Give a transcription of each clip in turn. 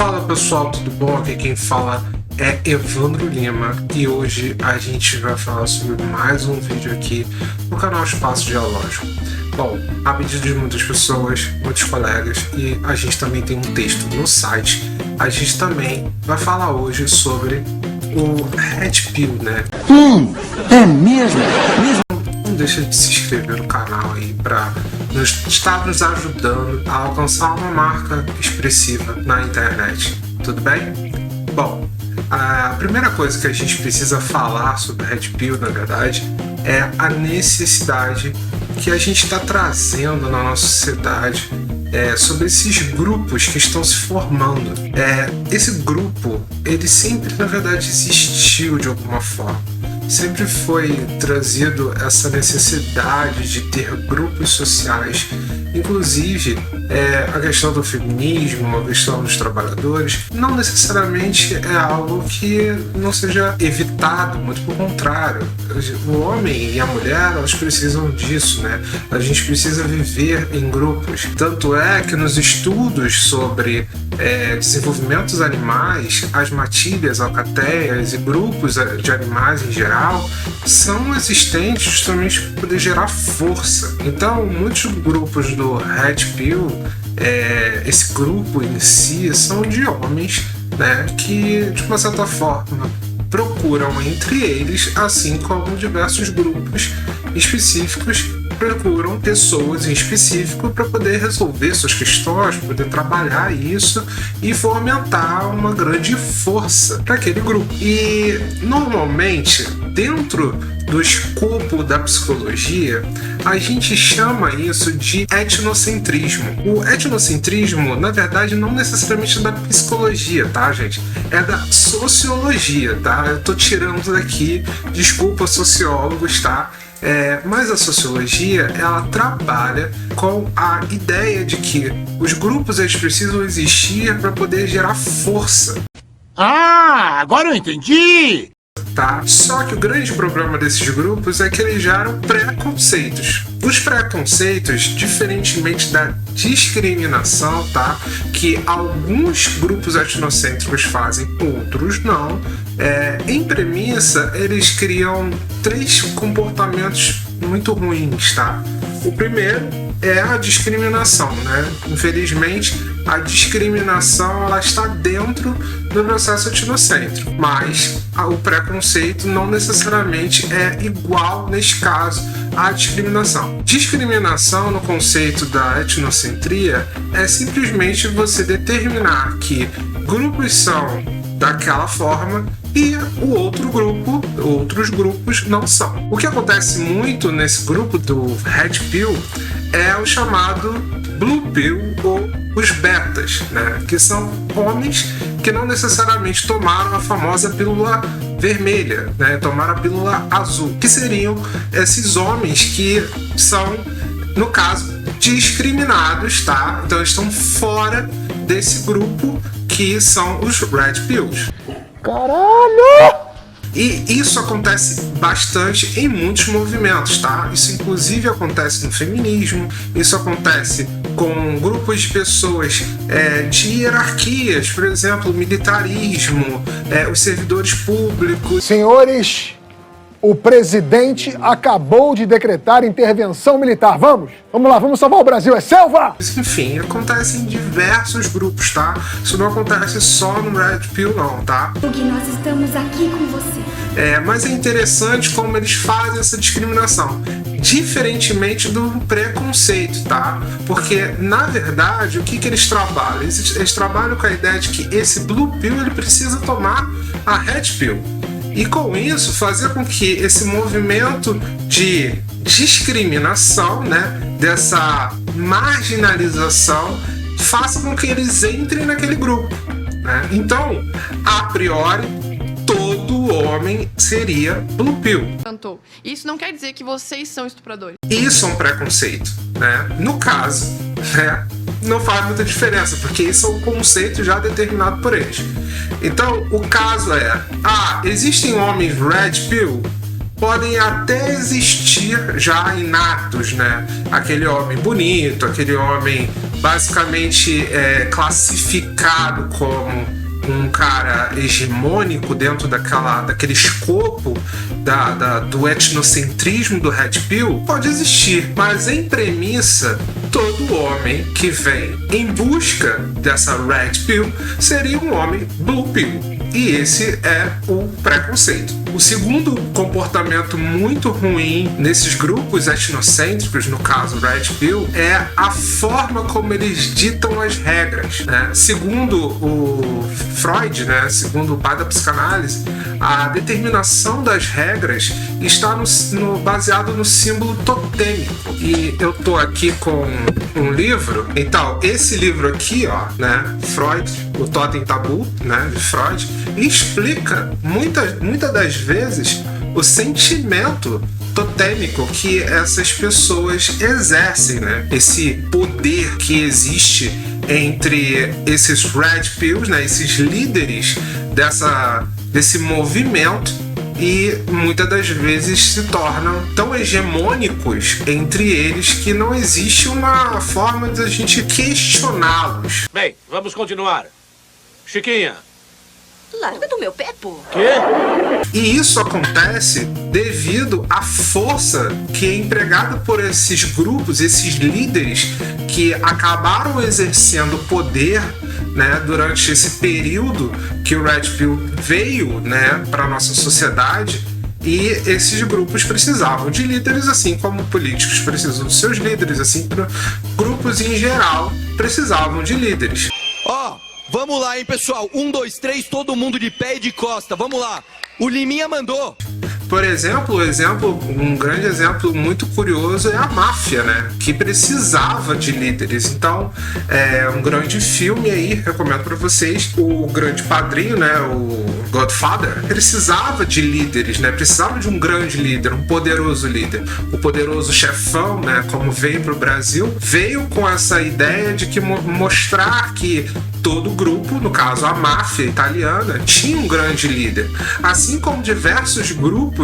Fala pessoal, tudo bom? Aqui quem fala é Evandro Lima e hoje a gente vai falar sobre mais um vídeo aqui no canal Espaço Dialógico. Bom, a pedido de muitas pessoas, muitos colegas, e a gente também tem um texto no site, a gente também vai falar hoje sobre o Red Pill, né? É mesmo? Não deixa de se inscrever no canal aí para estar nos ajudando a alcançar uma marca expressiva na internet, tudo bem? Bom, a primeira coisa que a gente precisa falar sobre Red Pill, na verdade, é a necessidade que a gente está trazendo na nossa sociedade sobre esses grupos que estão se formando. Esse grupo, ele sempre, na verdade, existiu de alguma forma. Sempre foi trazido essa necessidade de ter grupos sociais, inclusive a questão do feminismo, a questão dos trabalhadores, não necessariamente é algo que não seja evitado, muito pelo contrário. O homem e a mulher, elas precisam disso, né? A gente precisa viver em grupos. Tanto é que nos estudos sobre desenvolvimento dos animais, as matilhas, alcateias e grupos de animais em geral são existentes justamente para poder gerar força. Então, muitos grupos do Red Pill, esse grupo em si, são de homens, né, que de uma certa forma procuram entre eles, assim como diversos grupos específicos procuram pessoas em específico para poder resolver suas questões, para poder trabalhar isso e fomentar uma grande força para aquele grupo. E normalmente, dentro do escopo da psicologia, a gente chama isso de etnocentrismo. O etnocentrismo, na verdade, não necessariamente é da psicologia, tá, gente? É da sociologia, tá? Eu tô tirando daqui, desculpa, sociólogos, tá? Mas a sociologia, ela trabalha com a ideia de que os grupos, eles precisam existir para poder gerar força. Ah, agora eu entendi! Tá? Só que o grande problema desses grupos é que eles geram preconceitos. Os preconceitos, diferentemente da discriminação, tá? Que alguns grupos etnocêntricos fazem, outros não, em premissa, eles criam 3 comportamentos muito ruins, tá? O primeiro é a discriminação, né? Infelizmente, a discriminação, ela está dentro do processo etnocêntrico, mas o preconceito não necessariamente é igual, neste caso, à discriminação. Discriminação, no conceito da etnocentria, é simplesmente você determinar que grupos são daquela forma e o outro grupo, outros grupos não são. O que acontece muito nesse grupo do Red Pill é o chamado Blue Pill ou os betas, né? Que são homens que não necessariamente tomaram a famosa pílula vermelha, né? Tomaram a pílula azul, que seriam esses homens que são, no caso, discriminados, tá? Então eles estão fora desse grupo que são os Red Pills. Caralho! E isso acontece bastante em muitos movimentos, tá? Isso inclusive acontece no feminismo, isso acontece com grupos de pessoas de hierarquias, por exemplo, o militarismo, os servidores públicos. Senhores, o presidente acabou de decretar intervenção militar. Vamos lá, vamos salvar o Brasil, é selva! Enfim, acontece em diversos grupos, tá? Isso não acontece só no Red Pill não, tá? Porque nós estamos aqui com você. Mas é interessante como eles fazem essa discriminação, diferentemente do preconceito, tá? Porque, na verdade, o que eles trabalham? Eles trabalham com a ideia de que esse Blue Pill, ele precisa tomar a Red Pill. E com isso, fazer com que esse movimento de discriminação, né, dessa marginalização, faça com que eles entrem naquele grupo, né? Então, a priori, todo homem seria Blue Pill. Isso não quer dizer que vocês são estupradores. Isso é um preconceito, né? No caso, né, não faz muita diferença, porque isso é um conceito já determinado por eles. Então, o caso existem homens Red Pill? Podem até existir já inatos, né? Aquele homem bonito, aquele homem basicamente classificado como um cara hegemônico dentro daquele escopo do etnocentrismo do Red Pill, pode existir, mas em premissa, todo homem que vem em busca dessa Red Pill seria um homem Blue Pill. E esse é o preconceito. O segundo comportamento muito ruim nesses grupos etnocêntricos, no caso Red Pill, é a forma como eles ditam as regras, né? Segundo o Freud, né? Segundo o pai da psicanálise, a determinação das regras está baseado no símbolo totêmico. E eu tô aqui com um livro. Então, esse livro aqui, ó, né? Freud, o Totem Tabu, né? De Freud, explica muitas das vezes o sentimento totêmico que essas pessoas exercem, né? Esse poder que existe entre esses Red Pills, né? Esses líderes desse movimento, e muitas das vezes se tornam tão hegemônicos entre eles que não existe uma forma de a gente questioná-los. Bem, vamos continuar. Chiquinha. Larga do meu pé, pô. Quê? E isso acontece devido à força que é empregada por esses grupos, esses líderes que acabaram exercendo poder, né, durante esse período que o Red Pill veio, né, para nossa sociedade. E esses grupos precisavam de líderes, assim como políticos precisam dos seus líderes, assim como grupos em geral precisavam de líderes. Ó, vamos lá, hein, pessoal. 1, 2, 3, todo mundo de pé e de costa. Vamos lá. O Liminha mandou. Por exemplo, um grande exemplo muito curioso é a máfia, né? Que precisava de líderes. Então, é um grande filme aí, recomendo para vocês. O Grande Padrinho, né? O Godfather, precisava de líderes, né? Precisava de um grande líder, um poderoso líder. O poderoso chefão, né? Como veio para o Brasil, veio com essa ideia de que mostrar que todo grupo, no caso a máfia italiana, tinha um grande líder. Assim como diversos grupos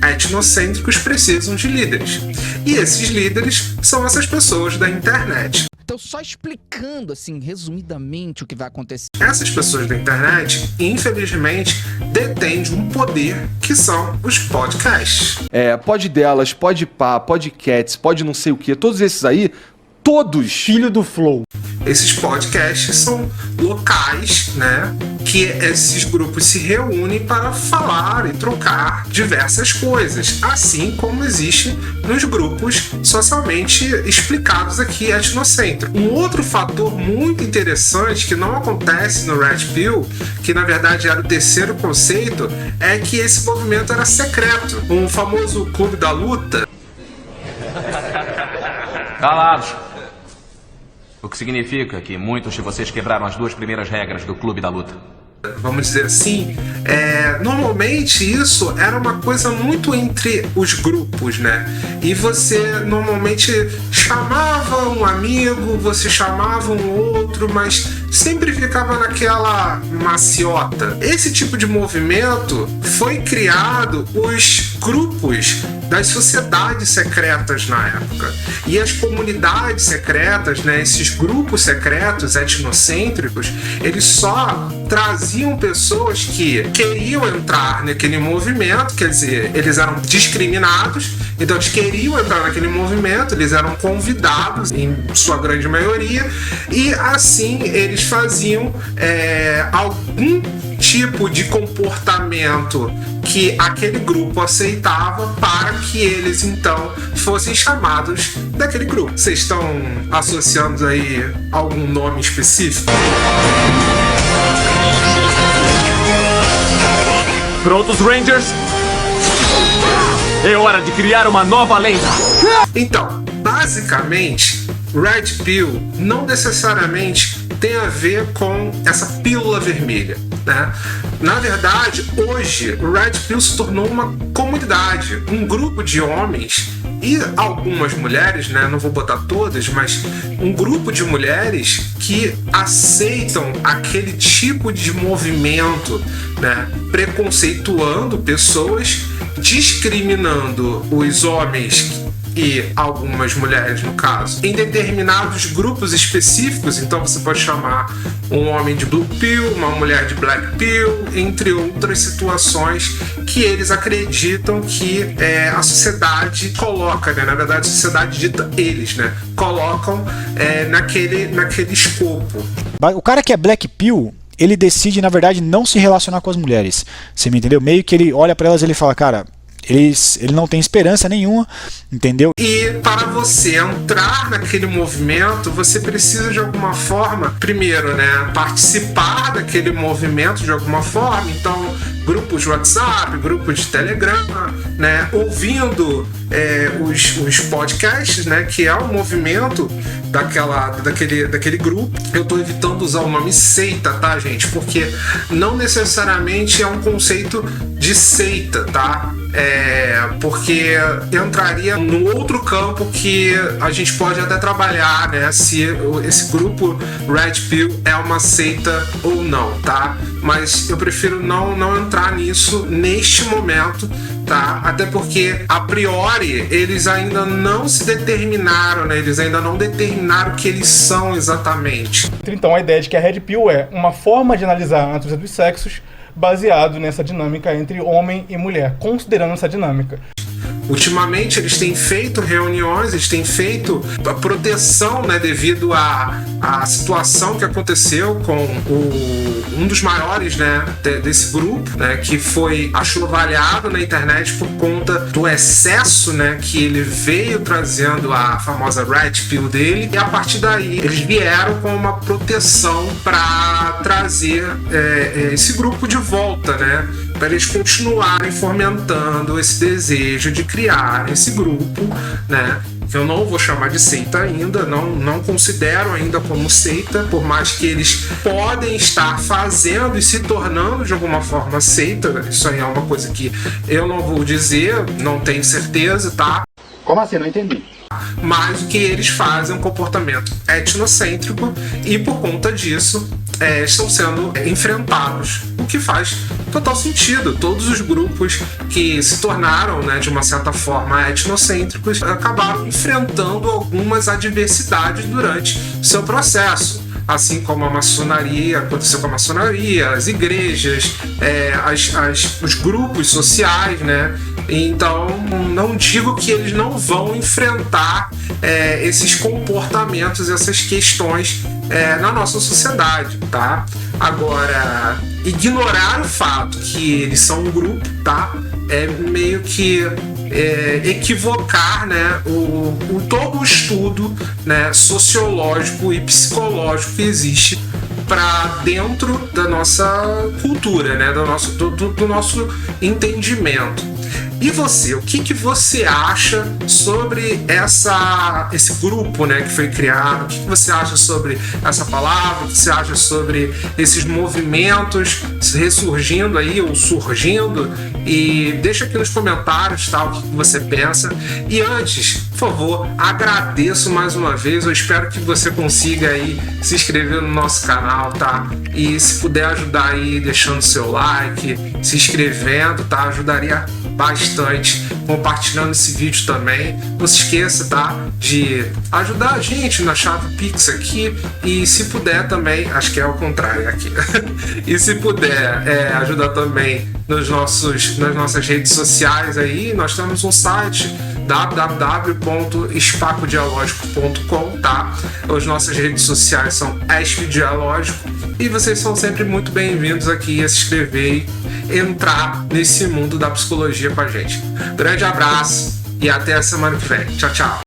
etnocêntricos precisam de líderes. E esses líderes são essas pessoas da internet. Então, só explicando, assim, resumidamente o que vai acontecer. Essas pessoas da internet, infelizmente, detêm de um poder que são os podcasts. Pod Delas, Pod Pá, Podcats, Pod não sei o que, todos esses aí, todos Filho do Flow. Esses podcasts são locais, né, que esses grupos se reúnem para falar e trocar diversas coisas, assim como existe nos grupos socialmente explicados aqui etnocêntricos. Um outro fator muito interessante que não acontece no Red Pill, que na verdade era o terceiro conceito, é que esse movimento era secreto. Um famoso clube da luta. Calados. O que significa que muitos de vocês quebraram as 2 primeiras regras do Clube da Luta. Vamos dizer assim, normalmente isso era uma coisa muito entre os grupos, né? E você normalmente chamava um amigo, você chamava um outro, mas sempre ficava naquela maciota. Esse tipo de movimento foi criado os grupos das sociedades secretas na época. E as comunidades secretas, né, esses grupos secretos etnocêntricos, eles só traziam pessoas que queriam entrar naquele movimento, quer dizer, eles eram discriminados, então eles queriam entrar naquele movimento, eles eram convidados, em sua grande maioria, e assim eles faziam algum tipo de comportamento que aquele grupo aceitava para que eles então fossem chamados daquele grupo. Vocês estão associando aí algum nome específico? Prontos, Rangers? É hora de criar uma nova lenda. Então, basicamente, Red Pill não necessariamente tem a ver com essa pílula vermelha, né? Na verdade, hoje, o Red Pill se tornou uma comunidade, um grupo de homens e algumas mulheres, né? Não vou botar todas, mas um grupo de mulheres que aceitam aquele tipo de movimento, né? Preconceituando pessoas, discriminando os homens e algumas mulheres, no caso, em determinados grupos específicos. Então você pode chamar um homem de Blue Pill, uma mulher de Black Pill, entre outras situações que eles acreditam que a sociedade coloca, né? Na verdade, a sociedade dita eles, né? Colocam naquele escopo. O cara que é Black Pill, ele decide, na verdade, não se relacionar com as mulheres. Você me entendeu? Meio que ele olha pra elas e ele fala, cara, ele não tem esperança nenhuma, entendeu? E para você entrar naquele movimento, você precisa de alguma forma, primeiro, né, participar daquele movimento de alguma forma. Então, grupos de WhatsApp, grupos de Telegram, né, ouvindo os podcasts, né, que é o movimento daquele grupo. Eu tô evitando usar o nome seita, tá, gente? Porque não necessariamente é um conceito de seita, tá? Porque entraria num outro campo que a gente pode até trabalhar, né? Se esse grupo Red Pill é uma seita ou não, tá? Mas eu prefiro não entrar nisso neste momento, tá? Até porque, a priori, eles ainda não se determinaram, né? Eles ainda não determinaram o que eles são exatamente. Então, a ideia de que a Red Pill é uma forma de analisar a natureza dos sexos baseado nessa dinâmica entre homem e mulher, considerando essa dinâmica. Ultimamente eles têm feito reuniões, eles têm feito a proteção, né, devido à situação que aconteceu com um dos maiores, né, desse grupo, né, que foi achovalhado na internet por conta do excesso, né, que ele veio trazendo a famosa Red Pill dele, e a partir daí eles vieram com uma proteção para trazer esse grupo de volta, né, para eles continuarem fomentando esse desejo de criar esse grupo, né? Que eu não vou chamar de seita ainda, não considero ainda como seita, por mais que eles podem estar fazendo e se tornando de alguma forma seita. Isso aí é uma coisa que eu não vou dizer, não tenho certeza, tá? Como assim? Não entendi. Mas o que eles fazem é um comportamento etnocêntrico e por conta disso estão sendo enfrentados, o que faz total sentido. Todos os grupos que se tornaram, né, de uma certa forma etnocêntricos acabaram enfrentando algumas adversidades durante o seu processo. Assim como a maçonaria, aconteceu com a maçonaria, as igrejas, os grupos sociais, né? Então, não digo que eles não vão enfrentar esses comportamentos, essas questões na nossa sociedade, tá? Agora, ignorar o fato que eles são um grupo, tá? É meio que equivocar, né, todo o estudo, né, sociológico e psicológico que existe para dentro da nossa cultura, né, do nosso entendimento. E você, o que você acha sobre esse grupo, né, que foi criado? O que você acha sobre essa palavra? O que você acha sobre esses movimentos ressurgindo aí ou surgindo? E deixa aqui nos comentários, tá, o que você pensa. E antes, por favor, agradeço mais uma vez. Eu espero que você consiga aí se inscrever no nosso canal, tá? E se puder ajudar aí deixando seu like, se inscrevendo, tá? Ajudaria bastante, compartilhando esse vídeo também. Não se esqueça, tá, de ajudar a gente na chave Pix aqui, e se puder também, acho que é o contrário aqui, e se puder ajudar também nas nossas redes sociais aí. Nós temos um site www.espacodialógico.com, tá? As nossas redes sociais são ESP Dialógico, e vocês são sempre muito bem-vindos aqui a se inscrever e entrar nesse mundo da psicologia com a gente. Grande abraço e até a semana que vem. Tchau, tchau.